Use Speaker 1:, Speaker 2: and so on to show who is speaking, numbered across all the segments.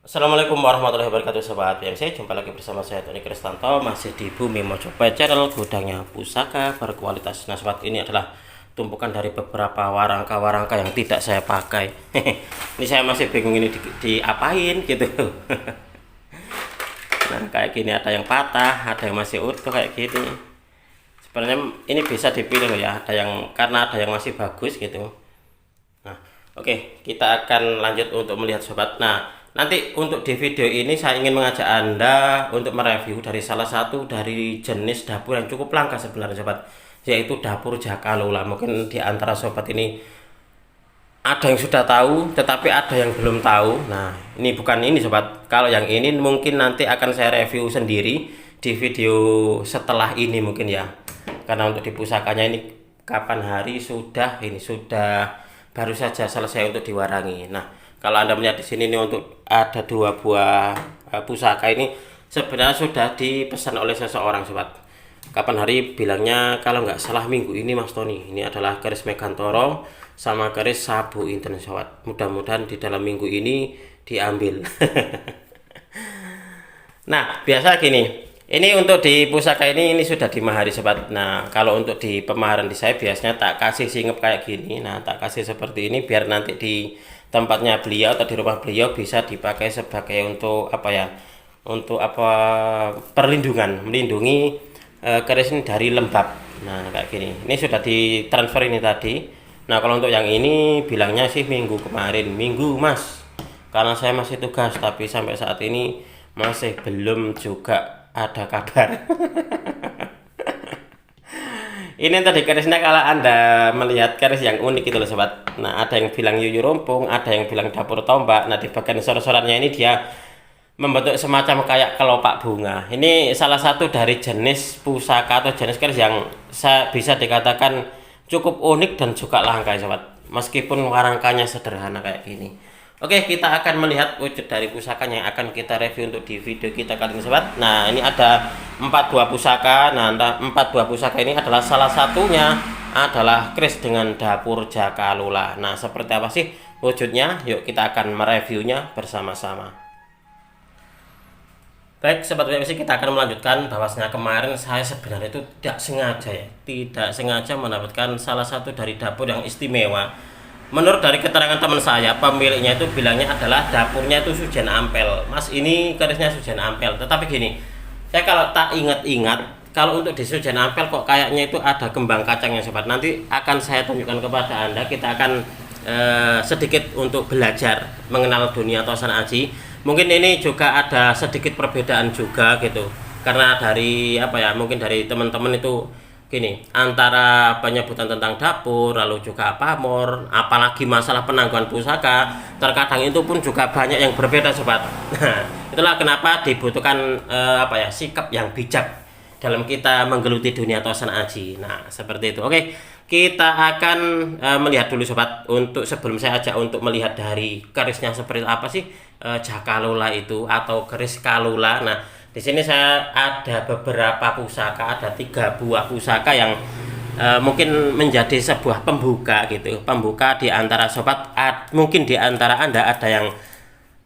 Speaker 1: Assalamualaikum warahmatullahi wabarakatuh sobat PMC. Jumpa lagi bersama saya Tony Kristanto, masih di Bumi Mojopahit Channel, gudangnya pusaka berkualitas. Nah sobat, ini adalah tumpukan dari beberapa warangka-warangka yang tidak saya pakai. Ini saya masih bingung ini diapain gitu. Nah kayak gini, ada yang patah, ada yang masih utuh kayak gini. Sebenarnya ini bisa dipilih loh ya, ada yang karena ada yang masih bagus gitu. Nah, oke, kita akan lanjut untuk melihat sobat. Nah, nanti untuk di video ini saya ingin mengajak Anda untuk mereview dari salah satu dari jenis dapur yang cukup langka sebenarnya sobat, yaitu dapur Jakalola. Mungkin di antara sobat ini ada yang sudah tahu, tetapi ada yang belum tahu. Nah, ini bukan ini sobat. Kalau yang ini mungkin nanti akan saya review sendiri di video setelah ini mungkin ya. Karena untuk di pusakanya ini kapan hari sudah baru saja selesai untuk diwarangi. Nah, kalau Anda melihat di sini ini untuk ada dua buah pusaka ini sebenarnya sudah dipesan oleh seseorang sobat. Kapan hari bilangnya kalau nggak salah minggu ini Mas Tony. Ini adalah keris Megantoro sama keris Sabu Inten sobat. Mudah-mudahan di dalam minggu ini diambil. Nah, biasa gini. Ini untuk di pusaka ini sudah dimahari sobat. Nah, kalau untuk di pemaharan di saya biasanya tak kasih singep kayak gini. Nah, tak kasih seperti ini biar nanti di tempatnya beliau atau di rumah beliau bisa dipakai sebagai untuk apa ya? Untuk apa, perlindungan, melindungi keris ini dari lembab. Nah, kayak gini. Ini sudah ditransfer ini tadi. Nah, kalau untuk yang ini bilangnya sih minggu kemarin. Minggu, Mas. Karena saya masih tugas, tapi sampai saat ini masih belum juga ada kabar. Ini tadi kerisnya, kalau Anda melihat keris yang unik itu loh sobat. Nah, ada yang bilang yuyu rumpung, ada yang bilang dapur tombak. Nah, di bagian sor-sorannya ini dia membentuk semacam kayak kelopak bunga. Ini salah satu dari jenis pusaka atau jenis keris yang bisa dikatakan cukup unik dan juga langka sobat. Meskipun warangkanya sederhana kayak gini. Oke, kita akan melihat wujud dari pusakanya yang akan kita review untuk di video kita kali ini sobat. Nah, ini ada 4 buah pusaka. Nah, 4 buah pusaka ini adalah salah satunya adalah keris dengan dapur Jakalola. Nah, seperti apa sih wujudnya? Yuk kita akan mereviewnya bersama-sama. Baik sobat WMC, kita akan melanjutkan. Bahwasanya kemarin saya sebenarnya itu tidak sengaja mendapatkan salah satu dari dapur yang istimewa. Menurut dari keterangan teman saya, pemiliknya itu bilangnya adalah dapurnya itu Sujen Ampel. Mas, ini kerisnya Sujen Ampel. Tetapi gini, saya kalau tak ingat-ingat, kalau untuk di Sujen Ampel kok kayaknya itu ada kembang kacangnya sobat. Nanti akan saya tunjukkan kepada Anda. Kita akan sedikit untuk belajar mengenal dunia Tosan Aji. Mungkin ini juga ada sedikit perbedaan juga gitu. Karena dari apa ya, mungkin dari teman-teman itu gini, antara penyebutan tentang dapur lalu juga pamor, apalagi masalah penangguhan pusaka, terkadang itu pun juga banyak yang berbeda sobat. Nah, itulah kenapa dibutuhkan apa ya, sikap yang bijak dalam kita menggeluti dunia Tosan Aji. Nah, seperti itu. Oke, kita akan melihat dulu sobat. Untuk sebelum saya ajak untuk melihat dari kerisnya seperti apa sih Jakalola itu atau keris Kalula. Nah, di sini saya ada beberapa pusaka, ada 3 buah pusaka yang mungkin menjadi sebuah pembuka gitu. Pembuka di antara sobat, mungkin di antara Anda ada yang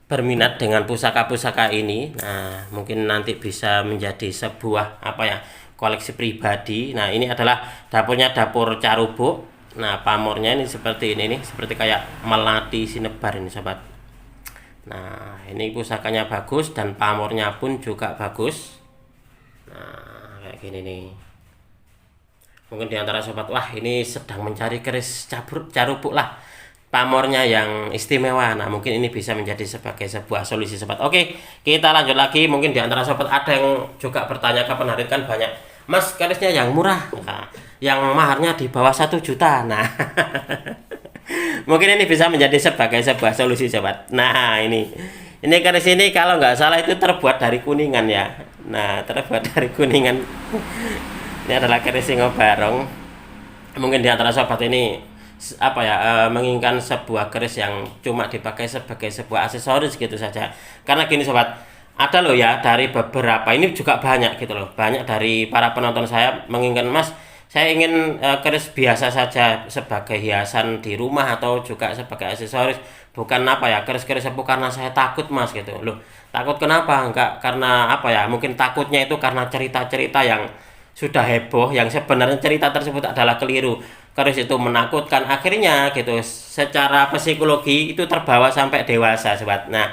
Speaker 1: berminat dengan pusaka-pusaka ini. Nah, mungkin nanti bisa menjadi sebuah apa ya, koleksi pribadi. Nah, ini adalah dapurnya dapur Carubuk. Nah, pamornya ini seperti ini nih, seperti kayak melati sinebar ini sobat. Nah, ini pusakanya bagus dan pamornya pun juga bagus. Nah, kayak gini nih. Mungkin di antara sobat, wah ini sedang mencari keris carubuk lah, pamornya yang istimewa. Nah, mungkin ini bisa menjadi sebagai sebuah solusi sobat. Oke, kita lanjut lagi. Mungkin di antara sobat ada yang juga bertanya, kapan hari kan banyak, Mas kerisnya yang murah, nah, yang maharnya di bawah 1 juta. Nah, mungkin ini bisa menjadi sebagai sebuah solusi sobat. Nah, ini keris ini kalau nggak salah itu terbuat dari kuningan ya. Nah, terbuat dari kuningan. Ini adalah keris Singo Barong. Mungkin di antara sobat ini apa ya, menginginkan sebuah keris yang cuma dipakai sebagai sebuah aksesoris gitu saja. Karena gini sobat, ada loh ya dari beberapa, ini juga banyak gitu loh. Banyak dari para penonton saya menginginkan, Mas, saya ingin keris biasa saja sebagai hiasan di rumah atau juga sebagai aksesoris, bukan apa ya, keris-keris sepuh karena saya takut mas gitu loh. Takut kenapa? Enggak karena apa ya, mungkin takutnya itu karena cerita-cerita yang sudah heboh, yang sebenarnya cerita tersebut adalah keliru. Keris itu menakutkan, akhirnya gitu secara psikologi itu terbawa sampai dewasa sobat. Nah,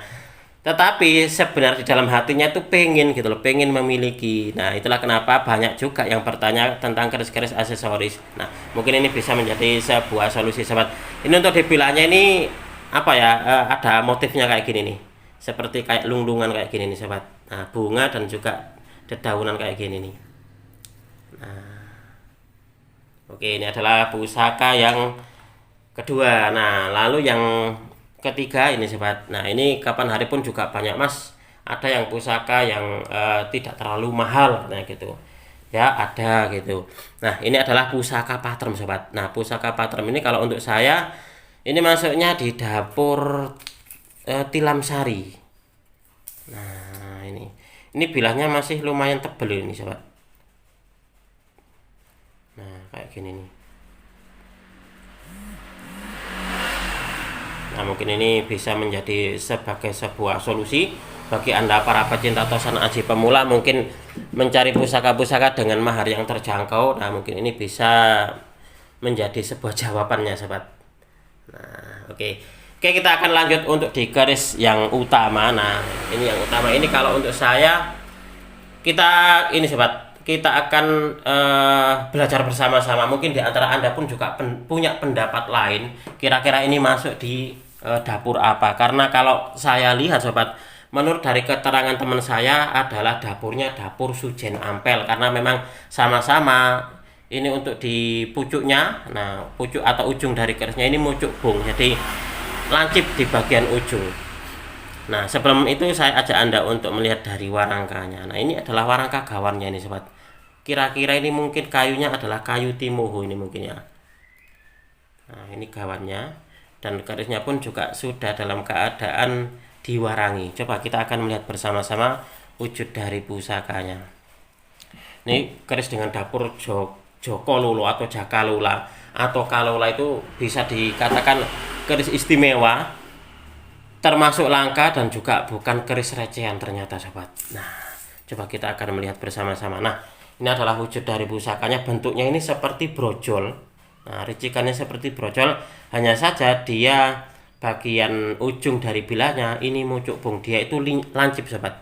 Speaker 1: tetapi sebenarnya di dalam hatinya itu pengen gitu loh, pengen memiliki. Nah, itulah kenapa banyak juga yang bertanya tentang keris-keris aksesoris. Nah, mungkin ini bisa menjadi sebuah solusi sobat. Ini untuk dibilangnya ini apa ya, ada motifnya kayak gini nih, seperti kayak lunglungan kayak gini nih sobat. Nah, bunga dan juga dedaunan kayak gini nih. Oke, ini adalah pusaka yang kedua. Nah, lalu yang ketiga ini sobat. Nah, ini kapan hari pun juga banyak mas. Ada yang pusaka yang tidak terlalu mahal, nah gitu. Ya, ada gitu. Nah, ini adalah pusaka patrem sobat. Nah, pusaka patrem ini kalau untuk saya ini masuknya di dapur tilam sari. Nah, ini bilahnya masih lumayan tebel ini sobat. Nah, kayak gini nih. Nah, mungkin ini bisa menjadi sebagai sebuah solusi bagi Anda para pecinta tosan aji pemula, mungkin mencari pusaka-pusaka dengan mahar yang terjangkau. Nah, mungkin ini bisa menjadi sebuah jawabannya sobat. Nah, oke. Oke, kita akan lanjut untuk di keris yang utama. Nah, ini yang utama ini kalau untuk saya, kita ini sobat, kita akan belajar bersama-sama. Mungkin di antara Anda pun juga punya pendapat lain, kira-kira ini masuk di dapur apa. Karena kalau saya lihat sobat, menurut dari keterangan teman saya adalah dapurnya dapur Sujen Ampel, karena memang sama-sama ini untuk di pucuknya. Nah, pucuk atau ujung dari kerisnya ini mucuk bung, jadi lancip di bagian ujung. Nah, sebelum itu saya ajak Anda untuk melihat dari warangkanya. Nah, ini adalah warangka gawannya ini sobat. Kira-kira ini mungkin kayunya adalah kayu timoho ini mungkin ya. Nah, ini gawannya dan kerisnya pun juga sudah dalam keadaan diwarangi. Coba kita akan melihat bersama-sama wujud dari pusakanya. Ini keris dengan dapur Joko Lolo atau Jakalola, atau Kalola itu bisa dikatakan keris istimewa, termasuk langka dan juga bukan keris recehan ternyata sobat. Nah, coba kita akan melihat bersama-sama. Nah, ini adalah wujud dari pusakanya, bentuknya ini seperti brojol. Nah, ricikannya seperti brojol, hanya saja dia bagian ujung dari bilahnya ini mucuk bung, dia itu lancip sobat.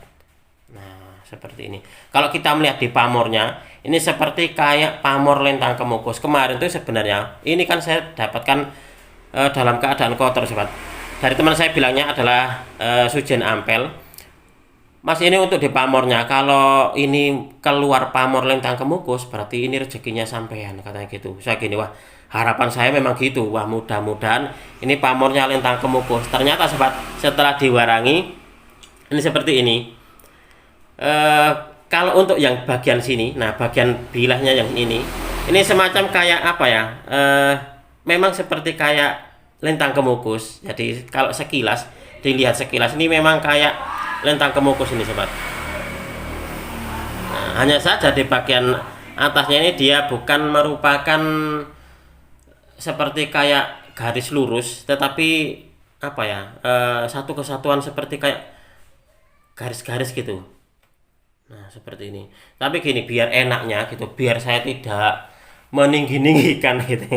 Speaker 1: Nah, seperti ini. Kalau kita melihat di pamornya, ini seperti kayak pamor lentang kemukus. Kemarin itu sebenarnya ini kan saya dapatkan dalam keadaan kotor sobat. Dari teman saya bilangnya adalah Sujen Ampel. Mas, ini untuk di pamornya, kalau ini keluar pamor lentang kemukus berarti ini rezekinya sampean, katanya gitu. Saya gini, wah harapan saya memang gitu, wah mudah-mudahan ini pamornya lentang kemukus. Ternyata sobat, setelah diwarangi ini seperti ini. Kalau untuk yang bagian sini, nah bagian bilahnya yang ini semacam kayak apa ya, memang seperti kayak lentang kemukus. Jadi kalau sekilas, dilihat sekilas ini memang kayak lentang kemukus ini sobat. Nah, hanya saja di bagian atasnya ini dia bukan merupakan seperti kayak garis lurus, tetapi apa ya, satu kesatuan seperti kayak garis-garis gitu. Nah, seperti ini. Tapi gini, biar enaknya gitu, biar saya tidak meninggi-ninggikan gitu.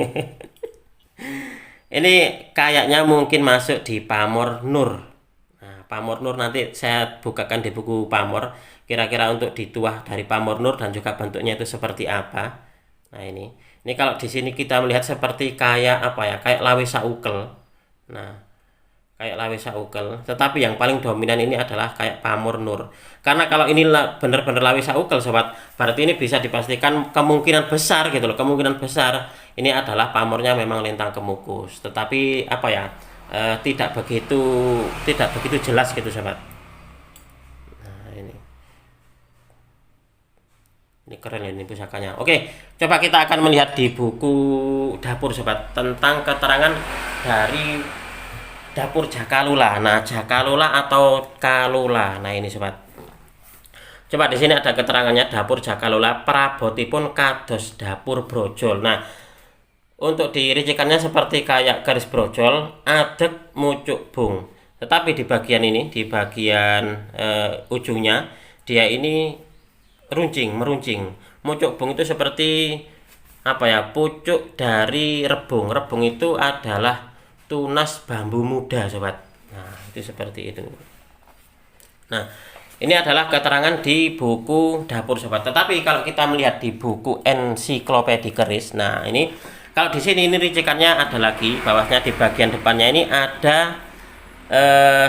Speaker 1: Ini kayaknya mungkin masuk di pamor Nur. Pamor Nur nanti saya bukakan di buku pamor, kira-kira untuk dituah dari pamor Nur dan juga bentuknya itu seperti apa. Nah, ini kalau di sini kita melihat seperti kayak apa ya, kayak lawesa ukel. Nah, kayak lawesa ukel, tetapi yang paling dominan ini adalah kayak pamor Nur. Karena kalau ini benar-benar lawesa ukel sobat, berarti ini bisa dipastikan kemungkinan besar gitu loh, kemungkinan besar ini adalah pamornya memang lentang kemukus. Tetapi apa ya, tidak begitu jelas gitu sobat. Nah, ini keren ini pusakanya. Oke, coba kita akan melihat di buku dapur sobat tentang keterangan dari dapur Jakalola. Nah, Jakalola atau Kalola. Nah, ini sobat. Coba di sini ada keterangannya, dapur Jakalola prabotipun kados dapur brojol. Nah, untuk diricikannya seperti kayak garis brojol, adek, mucuk, bung. Tetapi di bagian ini, di bagian ujungnya, dia ini meruncing. Mucuk bung itu seperti apa ya, pucuk dari rebung. Rebung itu adalah tunas bambu muda, sobat. Nah, itu seperti itu. Nah, ini adalah keterangan di buku dapur, sobat. Tetapi kalau kita melihat di buku ensiklopedia keris, nah ini kalau di sini ini ricikannya ada lagi, bawahnya di bagian depannya ini ada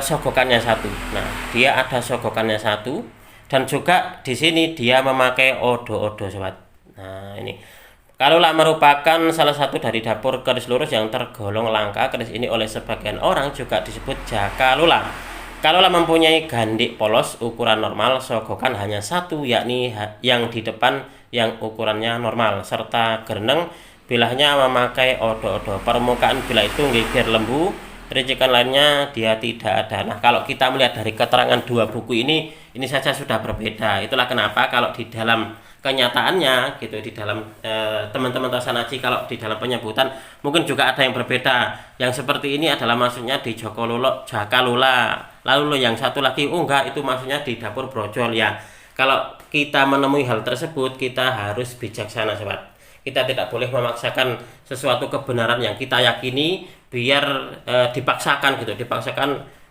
Speaker 1: sogokannya satu. Nah, dia ada sogokannya satu, dan juga di sini dia memakai odo-odo, sobat. Nah, ini kalula merupakan salah satu dari dapur keris lurus yang tergolong langka. Keris ini oleh sebagian orang juga disebut jakalula. Kalula mempunyai gandik polos ukuran normal, sogokan hanya satu, yakni yang di depan yang ukurannya normal, serta gerneng bilahnya memakai odo-odo. Permukaan bilah itu gigir lembu, ricikan lainnya dia tidak ada. Nah, kalau kita melihat dari keterangan dua buku ini saja sudah berbeda. Itulah kenapa kalau di dalam kenyataannya gitu, di dalam teman-teman Tosanaji, kalau di dalam penyebutan mungkin juga ada yang berbeda. Yang seperti ini adalah maksudnya di Jakalula. Lalu yang satu lagi, oh enggak, itu maksudnya di dapur brojol ya. Kalau kita menemui hal tersebut, kita harus bijaksana, sobat. Kita tidak boleh memaksakan sesuatu kebenaran yang kita yakini biar dipaksakan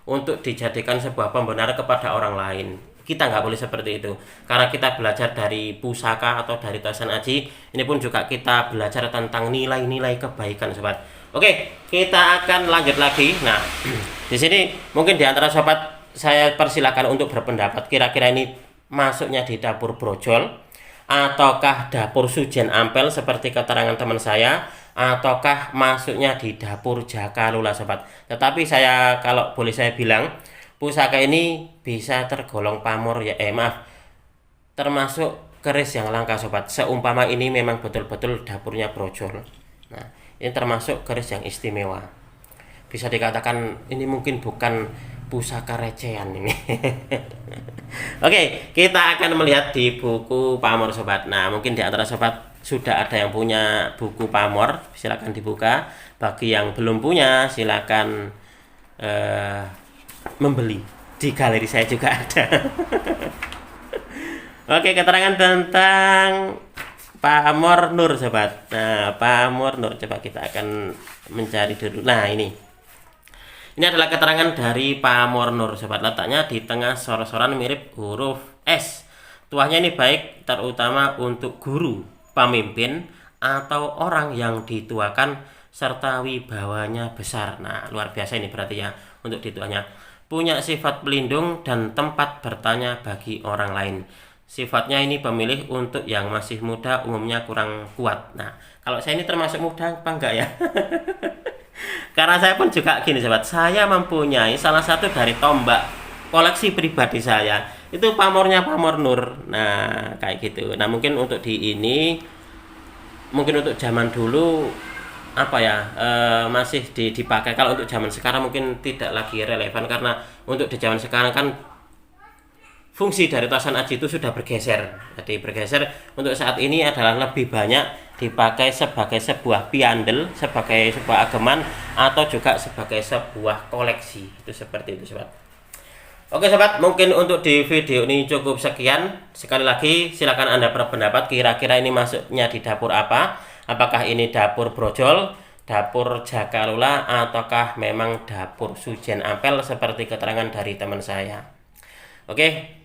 Speaker 1: untuk dijadikan sebuah pembenaran kepada orang lain. Kita nggak boleh seperti itu, karena kita belajar dari pusaka atau dari Tosanaji. Ini pun juga kita belajar tentang nilai-nilai kebaikan, sobat. Oke, kita akan lanjut lagi. Nah, di sini mungkin di antara sobat saya persilakan untuk berpendapat, kira-kira ini masuknya di dapur brojol ataukah dapur Sujen Ampel seperti keterangan teman saya, ataukah masuknya di dapur Jakalula, sobat. Tetapi saya, kalau boleh saya bilang, pusaka ini bisa tergolong pamor ya, termasuk keris yang langka, sobat. Seumpama ini memang betul-betul dapurnya brojol. Nah, ini termasuk keris yang istimewa. Bisa dikatakan ini mungkin bukan pusaka recehan ini. Oke, kita akan melihat di buku pamor, sobat. Nah, mungkin di antara sobat sudah ada yang punya buku pamor, silakan dibuka. Bagi yang belum punya, silakan membeli. Di galeri saya juga ada. Oke, keterangan tentang pamor Nur, sobat. Nah, pamor Nur, coba kita akan mencari dulu. Nah, ini adalah keterangan dari pamor Nur, sobat. Letaknya di tengah sor-soran mirip huruf S. Tuahnya ini baik terutama untuk guru, pemimpin, atau orang yang dituakan serta wibawanya besar. Nah, luar biasa ini berarti ya untuk dituanya. Punya sifat pelindung dan tempat bertanya bagi orang lain. Sifatnya ini pemilih untuk yang masih muda, umumnya kurang kuat. Nah, kalau saya ini termasuk muda apa enggak ya? Karena saya pun juga gini, sobat, saya mempunyai salah satu dari tombak koleksi pribadi saya, itu pamornya pamor Nur. Nah, kayak gitu. Nah, mungkin untuk mungkin untuk zaman dulu apa ya, masih dipakai. Kalau untuk zaman sekarang mungkin tidak lagi relevan, karena untuk di zaman sekarang kan fungsi dari Tosanaji itu sudah bergeser. Jadi bergeser untuk saat ini adalah lebih banyak dipakai sebagai sebuah piandel, sebagai sebuah ageman, atau juga sebagai sebuah koleksi. Itu seperti itu, sobat. Oke, sobat, mungkin untuk di video ini cukup sekian. Sekali lagi silakan Anda berpendapat, kira-kira ini masuknya di dapur apa? Apakah ini dapur brojol, dapur Jakalula, ataukah memang dapur Sujen Ampel seperti keterangan dari teman saya? Oke,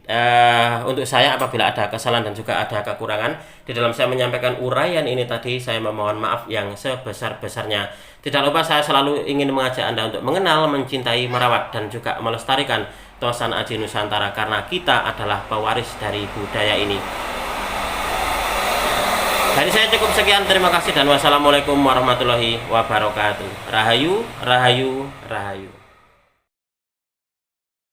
Speaker 1: untuk saya apabila ada kesalahan dan juga ada kekurangan di dalam saya menyampaikan uraian ini tadi, saya memohon maaf yang sebesar-besarnya. Tidak lupa saya selalu ingin mengajak Anda untuk mengenal, mencintai, merawat, dan juga melestarikan Tosanaji Nusantara, karena kita adalah pewaris dari budaya ini. Dari saya cukup sekian, terima kasih dan wassalamualaikum warahmatullahi wabarakatuh. Rahayu, rahayu, rahayu.